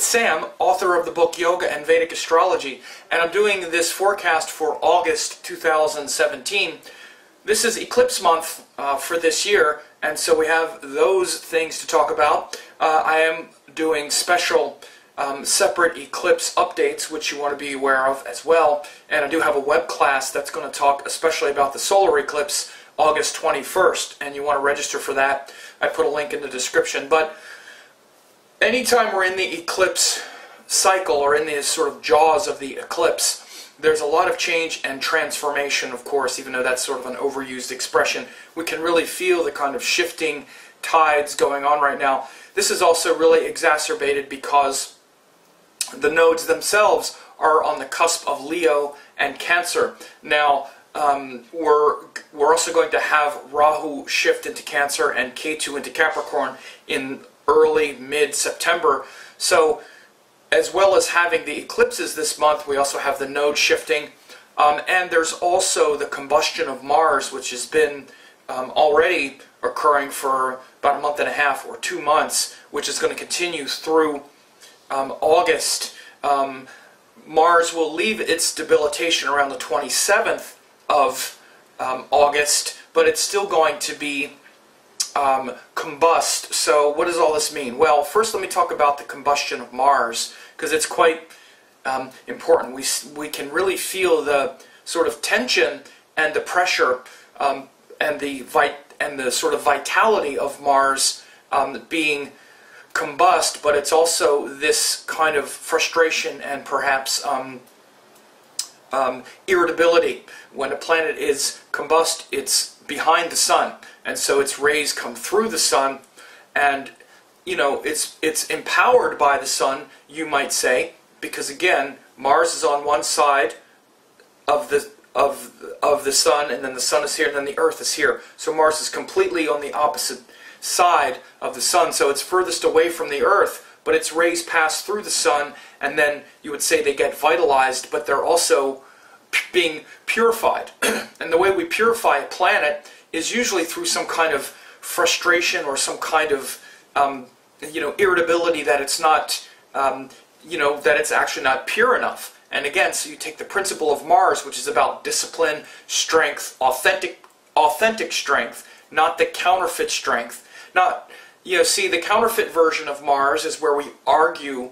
Sam, author of the book Yoga and Vedic Astrology, and I'm doing this forecast for August 2017. This is eclipse month for this year, and so we have those things to talk about. I am doing special separate eclipse updates, which you want to be aware of as well, and I do have a web class that's going to talk especially about the solar eclipse August 21st, and you want to register for that. I put a link in the description. But anytime we're in the eclipse cycle, or in the sort of jaws of the eclipse, there's a lot of change and transformation, of course, even though that's sort of an overused expression. We can really feel the kind of shifting tides going on right now. This is also really exacerbated because the nodes themselves are on the cusp of Leo and Cancer. Now, we're also going to have Rahu shift into Cancer and Ketu into Capricorn in early mid-September. So as well as having the eclipses this month, we also have the node shifting, and there's also the combustion of Mars, which has been already occurring for about a month and a half or 2 months, which is going to continue through August. Mars will leave its debilitation around the 27th of August, but it's still going to be combust. So what does all this mean? Well, first let me talk about the combustion of Mars, because it's quite important. We can really feel the sort of tension and the pressure and the sort of vitality of Mars being combust, but it's also this kind of frustration and perhaps irritability. When a planet is combust, it's behind the sun, and so its rays come through the sun, and it's empowered by the sun, you might say, because again, Mars is on one side of the sun, and then the sun is here, and then the Earth is here. So Mars is completely on the opposite side of the sun, so it's furthest away from the Earth, but its rays pass through the sun, and then you would say they get vitalized, but they're also being purified. And the way we purify a planet is usually through some kind of frustration or some kind of irritability that it's not that it's actually not pure enough. And again, so you take the principle of Mars, which is about discipline, strength, authentic strength, not the counterfeit strength. See, the counterfeit version of Mars is where we argue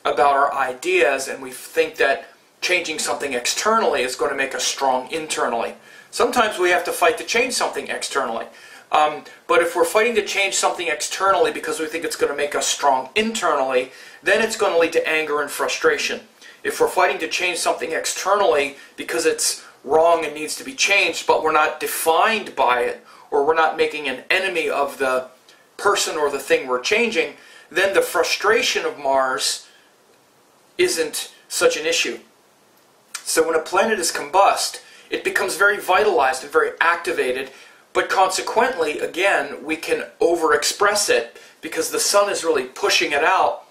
about our ideas, and we think that changing something externally is going to make us strong internally. Sometimes we have to fight to change something externally. But if we're fighting to change something externally because we think it's going to make us strong internally, then it's going to lead to anger and frustration. If we're fighting to change something externally because it's wrong and needs to be changed, but we're not defined by it, or we're not making an enemy of the person or the thing we're changing, then the frustration of Mars isn't such an issue. So when a planet is combust, it becomes very vitalized and very activated, but consequently, again, we can overexpress it because the sun is really pushing it out,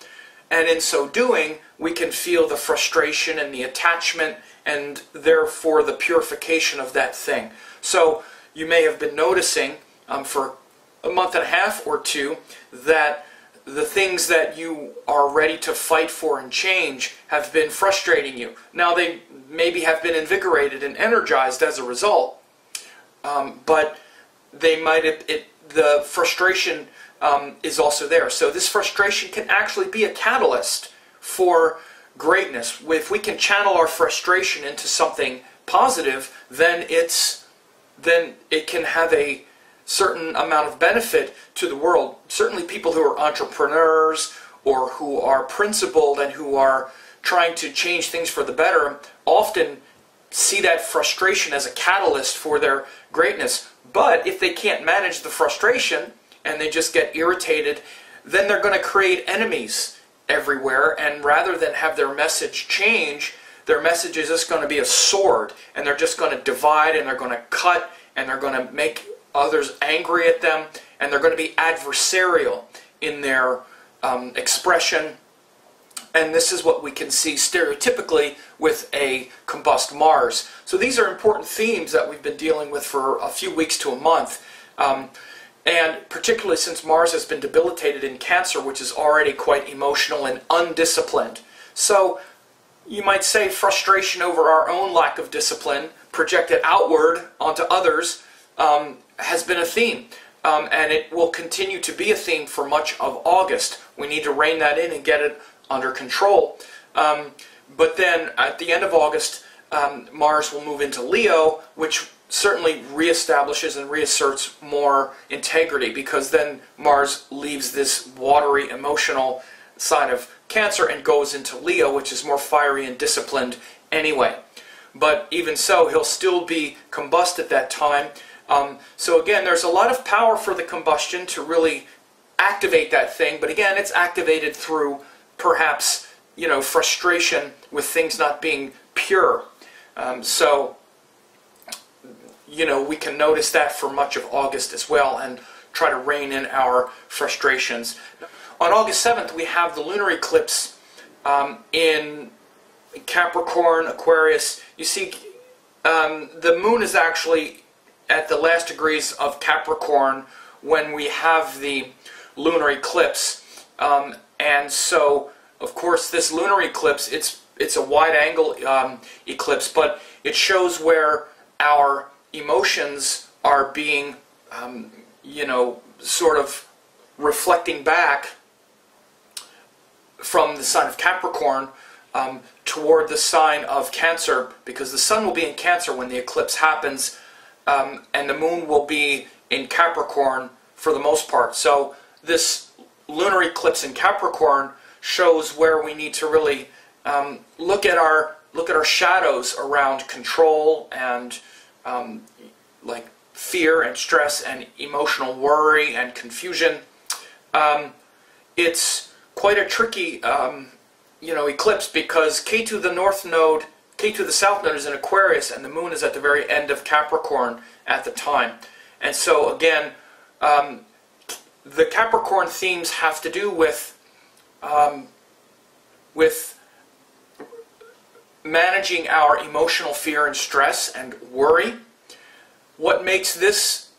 and in so doing, we can feel the frustration and the attachment, and therefore the purification of that thing. So you may have been noticing for a month and a half or two that the things that you are ready to fight for and change have been frustrating you. Now, they maybe have been invigorated and energized as a result, but they might have, the frustration is also there. So this frustration can actually be a catalyst for greatness. If we can channel our frustration into something positive, then it can have a certain amount of benefit to the world. Certainly people who are entrepreneurs or who are principled and who are trying to change things for the better often see that frustration as a catalyst for their greatness. But if they can't manage the frustration and they just get irritated, then they're going to create enemies everywhere, and rather than have their message change, their message is just going to be a sword, and they're just going to divide, and they're going to cut, and they're going to make others angry at them, and they're going to be adversarial in their expression. And this is what we can see stereotypically with a combust Mars. So these are important themes that we've been dealing with for a few weeks to a month. And particularly since Mars has been debilitated in Cancer, which is already quite emotional and undisciplined. So you might say frustration over our own lack of discipline, projected outward onto others, has been a theme. And it will continue to be a theme for much of August. We need to rein that in and get it under control. But then at the end of August, Mars will move into Leo, which certainly reestablishes and reasserts more integrity, because then Mars leaves this watery, emotional side of Cancer and goes into Leo, which is more fiery and disciplined anyway. But even so, he'll still be combust at that time. So again, there's a lot of power for the combustion to really activate that thing, but again, it's activated through perhaps, frustration with things not being pure. We can notice that for much of August as well and try to rein in our frustrations. On August 7th, we have the lunar eclipse in Capricorn, Aquarius. You see, the moon is actually at the last degrees of Capricorn when we have the lunar eclipse. And so, of course, this lunar eclipse, it's a wide-angle eclipse, but it shows where our emotions are being, sort of reflecting back from the sign of Capricorn toward the sign of Cancer, because the sun will be in Cancer when the eclipse happens, and the moon will be in Capricorn for the most part. So this lunar eclipse in Capricorn shows where we need to really look at our shadows around control and like fear and stress and emotional worry and confusion. It's quite a tricky eclipse, because Ketu, the north node, Ketu, the south node, is in Aquarius, and the moon is at the very end of Capricorn at the time. And so again, the Capricorn themes have to do with managing our emotional fear and stress and worry. What makes this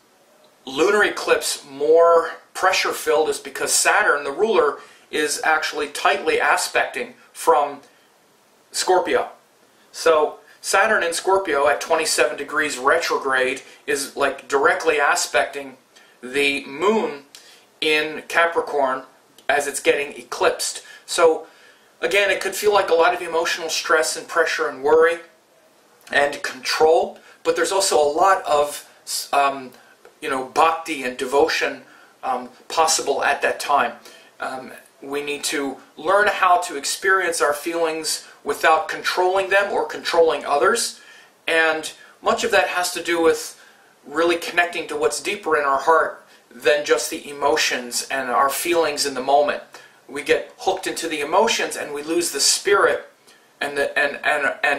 lunar eclipse more pressure-filled is because Saturn, the ruler, is actually tightly aspecting from Scorpio. So Saturn in Scorpio at 27 degrees retrograde is like directly aspecting the moon in Capricorn as it's getting eclipsed. So again, it could feel like a lot of emotional stress and pressure and worry and control, but there's also a lot of bhakti and devotion possible at that time. We need to learn how to experience our feelings without controlling them or controlling others, and much of that has to do with really connecting to what's deeper in our heart than just the emotions and our feelings in the moment. We get hooked into the emotions and we lose the spirit and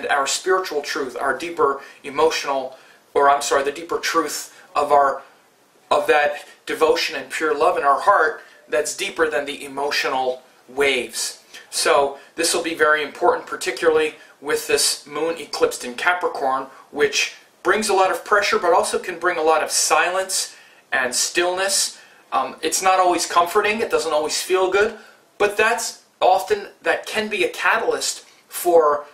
our spiritual truth, our deeper emotional, the deeper truth of that devotion and pure love in our heart that's deeper than the emotional waves. So this will be very important, particularly with this moon eclipsed in Capricorn, which brings a lot of pressure but also can bring a lot of silence and stillness. It's not always comforting, it doesn't always feel good, but that can be a catalyst for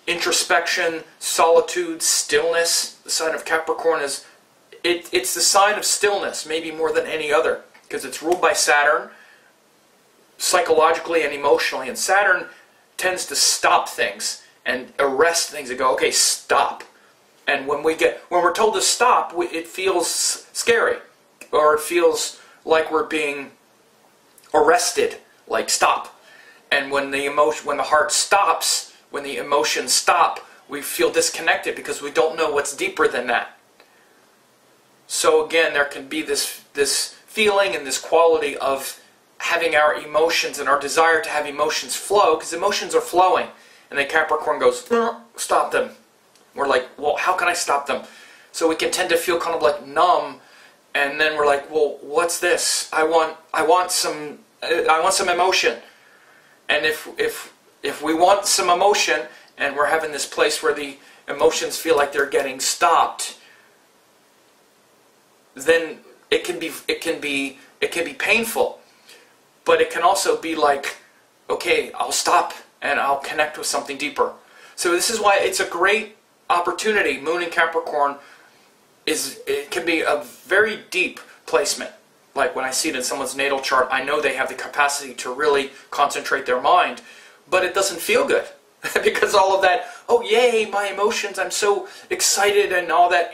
introspection, solitude, stillness. The sign of Capricorn it's the sign of stillness, maybe more than any other, because it's ruled by Saturn, psychologically and emotionally, and Saturn tends to stop things and arrest things and go, okay, stop. And when we're told to stop, it feels scary, or it feels like we're being arrested, like stop. And when the heart stops, when the emotions stop, we feel disconnected because we don't know what's deeper than that. So again, there can be this feeling and this quality of having our emotions and our desire to have emotions flow, because emotions are flowing. And then Capricorn goes, stop them. We're like, well, how can I stop them? So we can tend to feel kind of like numb, and then we're like, well, what's this? I want some emotion. And if we want some emotion, and we're having this place where the emotions feel like they're getting stopped, then it can be painful, but it can also be like, okay, I'll stop and I'll connect with something deeper. So this is why it's a great opportunity. Moon in Capricorn it can be a very deep placement. Like when I see it in someone's natal chart, I know they have the capacity to really concentrate their mind, but it doesn't feel good because all of that, oh yay, my emotions, I'm so excited, and all that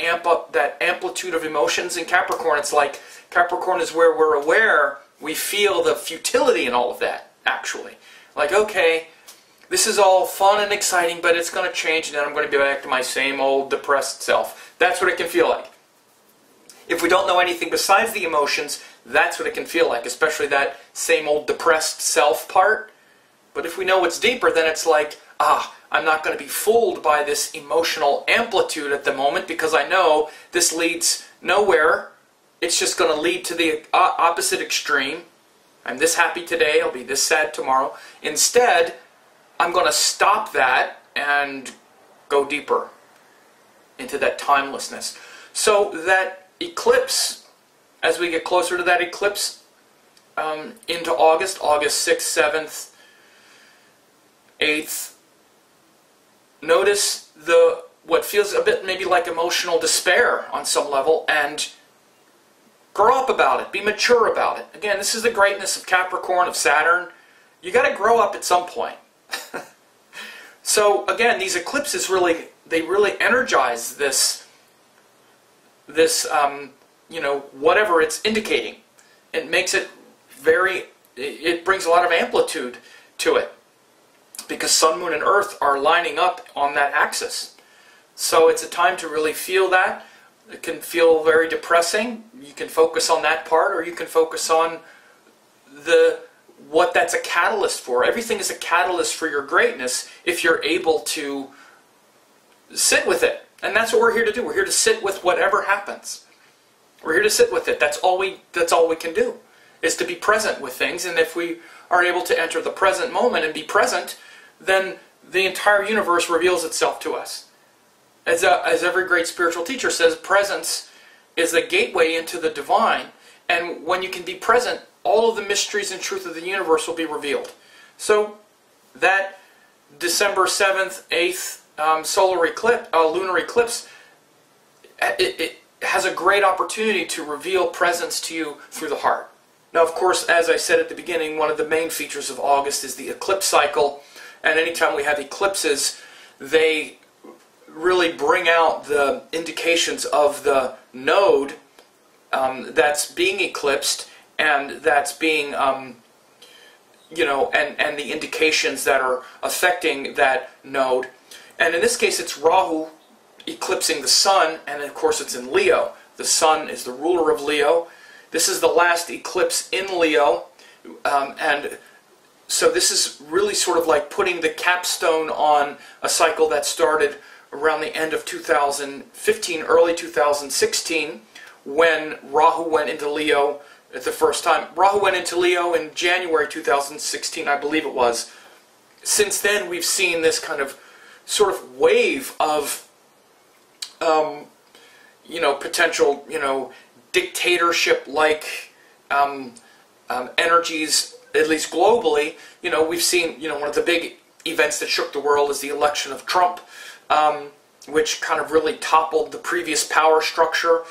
that amplitude of emotions in Capricorn. It's like Capricorn is where we're aware, we feel the futility in all of that, actually. Like, okay, this is all fun and exciting, but it's going to change, and then I'm going to be back to my same old depressed self. That's what it can feel like. If we don't know anything besides the emotions, that's what it can feel like, especially that same old depressed self part. But if we know what's deeper, then it's like, I'm not going to be fooled by this emotional amplitude at the moment, because I know this leads nowhere. It's just going to lead to the opposite extreme. I'm this happy today, I'll be this sad tomorrow. Instead, I'm going to stop that and go deeper into that timelessness. So that eclipse, as we get closer to that eclipse, into August 6th, 7th, 8th, notice what feels a bit maybe like emotional despair on some level, and grow up about it, be mature about it. Again, this is the greatness of Capricorn, of Saturn. You got to grow up at some point. So again, these eclipses really energize this whatever it's indicating. It makes it it brings a lot of amplitude to it, because Sun, Moon, and Earth are lining up on that axis. So it's a time to really feel that. It can feel very depressing. You can focus on that part, or you can focus on what that's a catalyst for. Everything is a catalyst for your greatness if you're able to sit with it. And that's what we're here to do. We're here to sit with whatever happens. We're here to sit with it. That's all we can do, is to be present with things. And if we are able to enter the present moment and be present, then the entire universe reveals itself to us. As every great spiritual teacher says, presence is the gateway into the divine. And when you can be present, all of the mysteries and truth of the universe will be revealed. So that December 7th, 8th lunar eclipse, it has a great opportunity to reveal presence to you through the heart. Now, of course, as I said at the beginning, one of the main features of August is the eclipse cycle. And anytime we have eclipses, they really bring out the indications of the node that's being eclipsed, and that's being, and the indications that are affecting that node. And in this case, it's Rahu eclipsing the Sun, and of course it's in Leo. The Sun is the ruler of Leo. This is the last eclipse in Leo, and so this is really sort of like putting the capstone on a cycle that started around the end of 2015, early 2016, when Rahu went into Leo at the first time. Rahu went into Leo in January 2016, I believe it was. Since then, we've seen this kind of sort of wave of, potential, dictatorship-like energies, at least globally. We've seen, one of the big events that shook the world is the election of Trump, which kind of really toppled the previous power structure.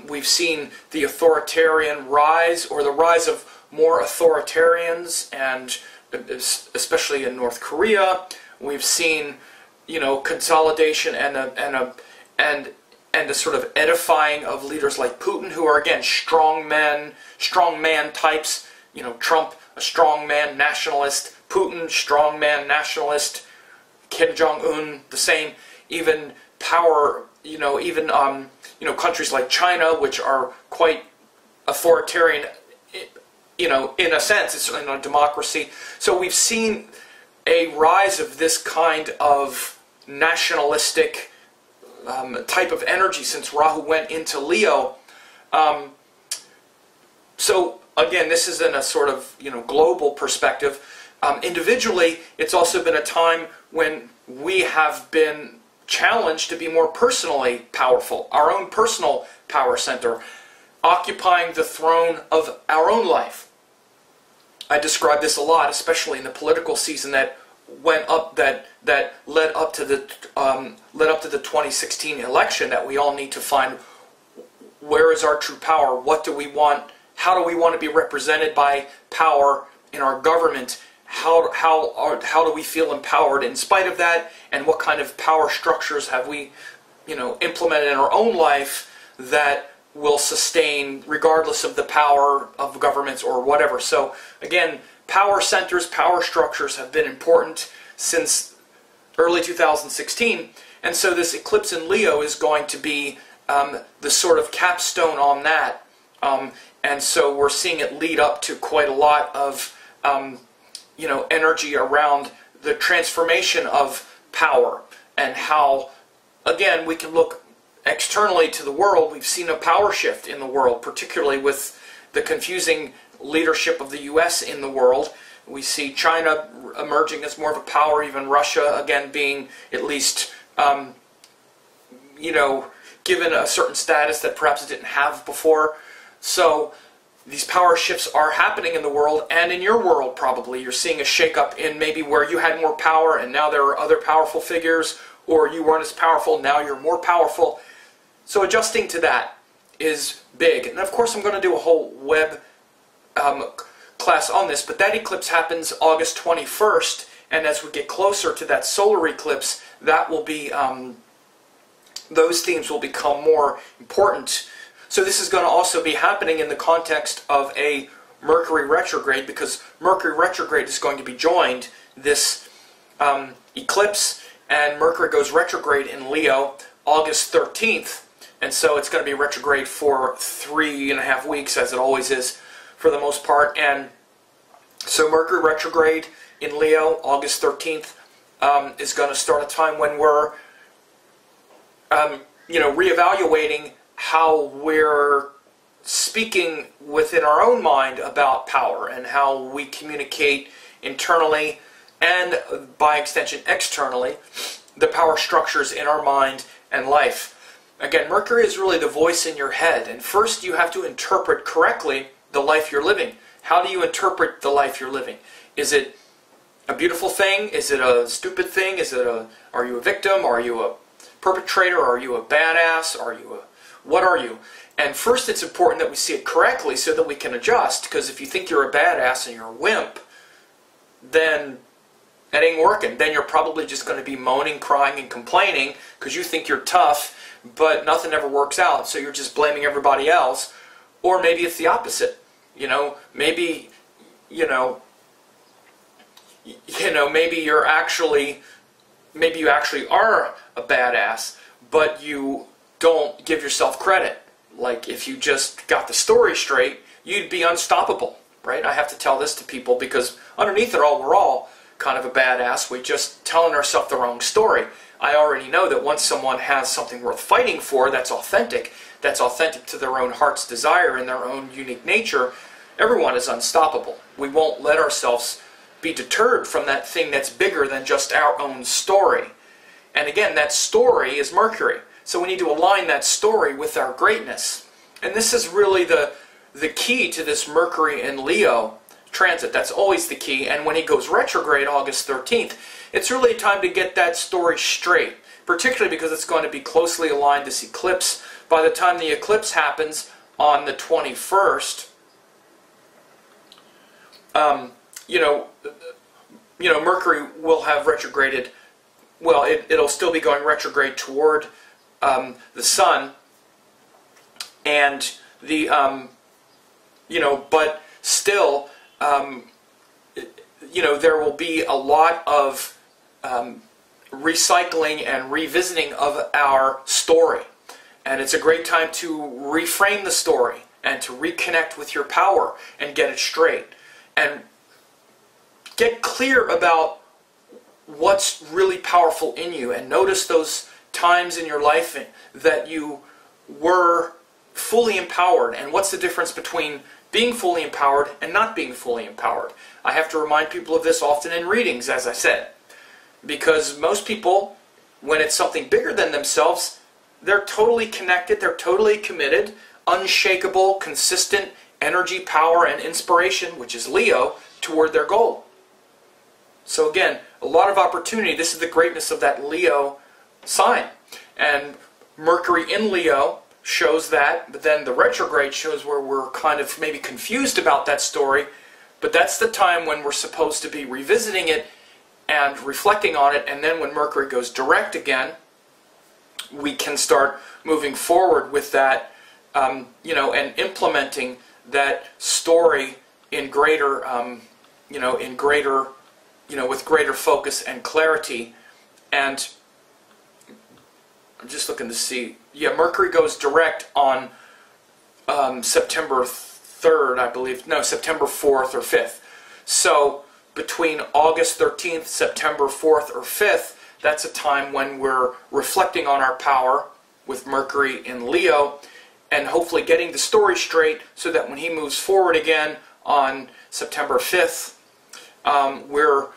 We've seen the authoritarian rise, or the rise of more authoritarians, and especially in North Korea. We've seen, consolidation and the sort of edifying of leaders like Putin, who are again strongman types. Trump, a strongman nationalist. Putin, strongman nationalist. Kim Jong-un, the same. Even power, countries like China, which are quite authoritarian, in a sense. It's certainly not a democracy. So we've seen a rise of this kind of nationalistic type of energy since Rahu went into Leo. So again, this is in a sort of global perspective. Individually, it's also been a time when we have been challenged to be more personally powerful, our own personal power center. occupying the throne of our own life. I describe this a lot, especially in the political season that went up, that led up to the 2016 election. That we all need to find, where is our true power? What do we want? How do we want to be represented by power in our government? How do we feel empowered in spite of that? And what kind of power structures have we, implemented in our own life that will sustain regardless of the power of governments or whatever? So again, power centers, power structures have been important since early 2016, and so this eclipse in Leo is going to be the sort of capstone on that. And so we're seeing it lead up to quite a lot of energy around the transformation of power, and how, again, we can look externally to the world. We've seen a power shift in the world, particularly with the confusing leadership of the U.S. in the world. We see China emerging as more of a power, even Russia, again, being at least, given a certain status that perhaps it didn't have before. So these power shifts are happening in the world, and in your world probably. You're seeing a shakeup in maybe where you had more power and now there are other powerful figures, or you weren't as powerful, now you're more powerful. So adjusting to that is big. And of course I'm going to do a whole web class on this, but that eclipse happens August 21st, and as we get closer to that solar eclipse, that will be, those themes will become more important. So this is going to also be happening in the context of a Mercury retrograde, because Mercury retrograde is going to be joined this eclipse, and Mercury goes retrograde in Leo August 13th, and so it's going to be retrograde for 3.5 weeks, as it always is for the most part. And so Mercury retrograde in Leo August 13th is going to start a time when we're reevaluating how we're speaking within our own mind about power, and how we communicate internally and by extension externally the power structures in our mind and life. Again, Mercury is really the voice in your head, and first you have to interpret correctly the life you're living. How do you interpret the life you're living? Is it a beautiful thing? Is it a stupid thing? Are you a victim? Are you a perpetrator? Are you a badass? What are you? And first it's important that we see it correctly so that we can adjust, because if you think you're a badass and you're a wimp, then it ain't working. Then you're probably just going to be moaning, crying, and complaining because you think you're tough, but nothing ever works out, so you're just blaming everybody else. Or maybe it's the opposite. Maybe you actually are a badass, but you don't give yourself credit. Like, if you just got the story straight, you'd be unstoppable, right? I have to tell this to people because underneath it all, we're all kind of a badass. We're just telling ourselves the wrong story. I already know that once someone has something worth fighting for that's authentic to their own heart's desire and their own unique nature, everyone is unstoppable. We won't let ourselves be deterred from that thing that's bigger than just our own story. And again, that story is Mercury. So we need to align that story with our greatness. And this is really the key to this Mercury in Leo transit. That's always the key. And when he goes retrograde August 13th, it's really time to get that story straight, particularly because it's going to be closely aligned this eclipse. By the time the eclipse happens on the 21st, Mercury will have retrograded. Well, it'll still be going retrograde toward the Sun, and but still, there will be a lot of recycling and revisiting of our story, and it's a great time to reframe the story and to reconnect with your power and get it straight and get clear about what's really powerful in you, and notice those times in your life that you were fully empowered, and what's the difference between being fully empowered and not being fully empowered. I have to remind people of this often in readings, as I said, because most people, when it's something bigger than themselves, they're totally connected, they're totally committed, unshakable, consistent energy, power, and inspiration, which is Leo, toward their goal. So again, a lot of opportunity. This is the greatness of that Leo sign. And Mercury in Leo shows that, but then the retrograde shows where we're kind of maybe confused about that story, but that's the time when we're supposed to be revisiting it and reflecting on it, and then when Mercury goes direct again, we can start moving forward with that, you know, and implementing that story in greater, with greater focus and clarity. And I'm just looking to see. Yeah, Mercury goes direct on September 3rd, I believe. No, September 4th or 5th. So between August 13th, September 4th or 5th, that's a time when we're reflecting on our power with Mercury in Leo and hopefully getting the story straight so that when he moves forward again on September 5th, our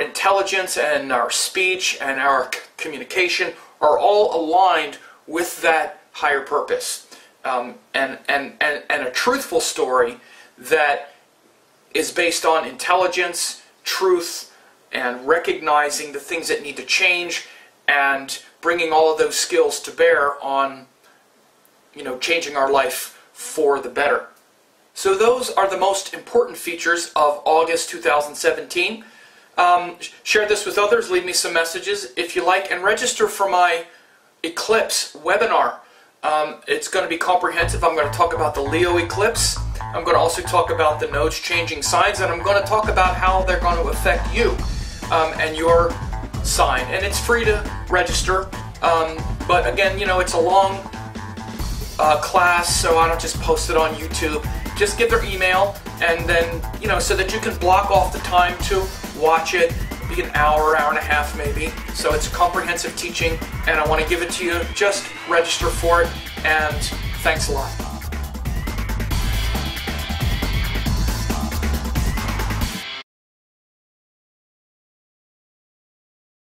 intelligence and our speech and our communication are all aligned with that higher purpose, and a truthful story that is based on intelligence, truth, and recognizing the things that need to change and bringing all of those skills to bear on, you know, changing our life for the better. So those are the most important features of August 2017. Share this with others, leave me some messages if you like, and register for my Eclipse webinar. It's going to be comprehensive. I'm going to talk about the Leo Eclipse. I'm going to also talk about the nodes changing signs, and I'm going to talk about how they're going to affect you and your sign. And it's free to register, but again, you know, it's a long class, so I don't just post it on YouTube. Just give their email, and then, you know, so that you can block off the time to watch it. It'll be an hour, hour and a half maybe. So it's comprehensive teaching, and I want to give it to you. Just register for it, and thanks a lot.